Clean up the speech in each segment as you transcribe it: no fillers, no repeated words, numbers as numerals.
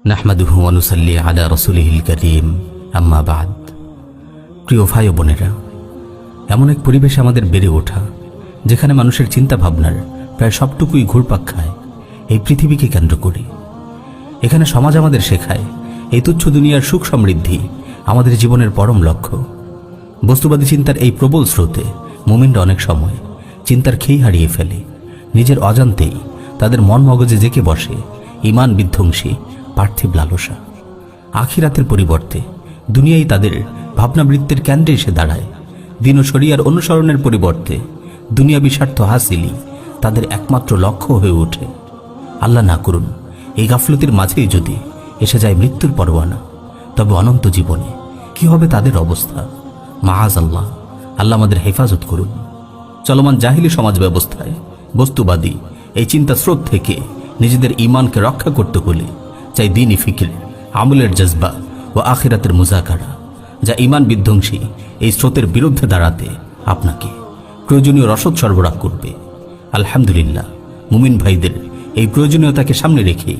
নাহমাদুহু ওয়া নুসাল্লি আলা রাসূলিহিল কারীম, আম্মা বাদ। প্রিয় ভাই ও বোনেরা, এমন এক পরিবেশে আমাদের বেড়ে ওঠা যেখানে মানুষের চিন্তা ভাবনার প্রায় সবটুকুই ঘুরপাক খায় এই পৃথিবীকে কেন্দ্র করে। এখানে সমাজ আমাদের শেখায় এই তুচ্ছ দুনিয়ার সুখ সমৃদ্ধি আমাদের জীবনের পরম লক্ষ্য। বস্তুবাদী চিন্তার এই প্রবল স্রোতে মুমিনরা অনেক সময় চিন্তার খেই হারিয়ে ফেলে। নিজের অজান্তেই তাদের মন মগজে জেঁকে বসে ঈমান বিধ্বংসী পার্থিব লালসা। আখিরাতের পরিবর্তে দুনিয়াই তাদের ভাবনাবৃত্তের কেন্দ্রে এসে দাঁড়ায়। দিন ও শরিয়ার অনুসরণের পরিবর্তে দুনিয়াবি স্বার্থ হাসিলই তাদের একমাত্র লক্ষ্য হয়ে ওঠে। আল্লাহ না করুন এই গাফলতির মাঝেই যদি এসে যায় মৃত্যুর পরোয়ানা, তবে অনন্ত জীবনে কি হবে তাদের অবস্থা? মাআযাল্লাহ, আল্লাহ আমাদের হেফাজত করুন। চলমান জাহিলি সমাজ ব্যবস্থায় বস্তুবাদী এই চিন্তা স্রোত থেকে নিজেদের ঈমানকে রক্ষা করতে হলে চাই দ্বীনি ফিকির, আমলের জজবা ও আখিরাতের মুজাকারা, যা ঈমান বিধ্বংসী এই স্রোতের বিরুদ্ধে দাঁড়াতে আপনাকে প্রয়োজনীয় রসদ সরবরাহ করবে। আলহামদুলিল্লাহ, মুমিন ভাইদের এই প্রয়োজনীয়তাকে সামনে রেখে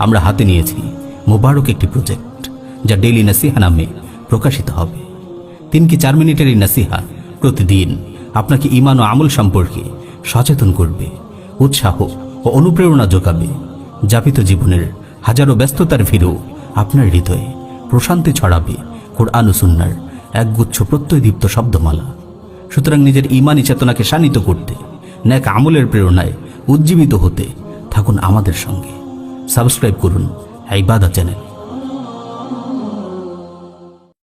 আমরা হাতে নিয়েছি মোবারক একটি প্রজেক্ট, যা ডেইলি নাসিহা নামে প্রকাশিত হবে। 3 কি 4 মিনিটের এই নাসিহা প্রতিদিন আপনাকে ঈমান ও আমল সম্পর্কে সচেতন করবে, উৎসাহ ও অনুপ্রেরণা যোগাবে। যাপিত জীবনের হাজারো ব্যস্ততার ভিড়ও আপনার হৃদয়ে প্রশান্তি ছড়াবে কোরআন ও সুন্নাহর একগুচ্ছ প্রত্যয়দীপ্ত শব্দমালা। সুতরাং নিজের ঈমানি চেতনাকে শানিত করতে, নেক আমলের প্রেরণায় উজ্জীবিত হতে থাকুন আমাদের সঙ্গে। সাবস্ক্রাইব করুন ইবাদত চ্যানেল।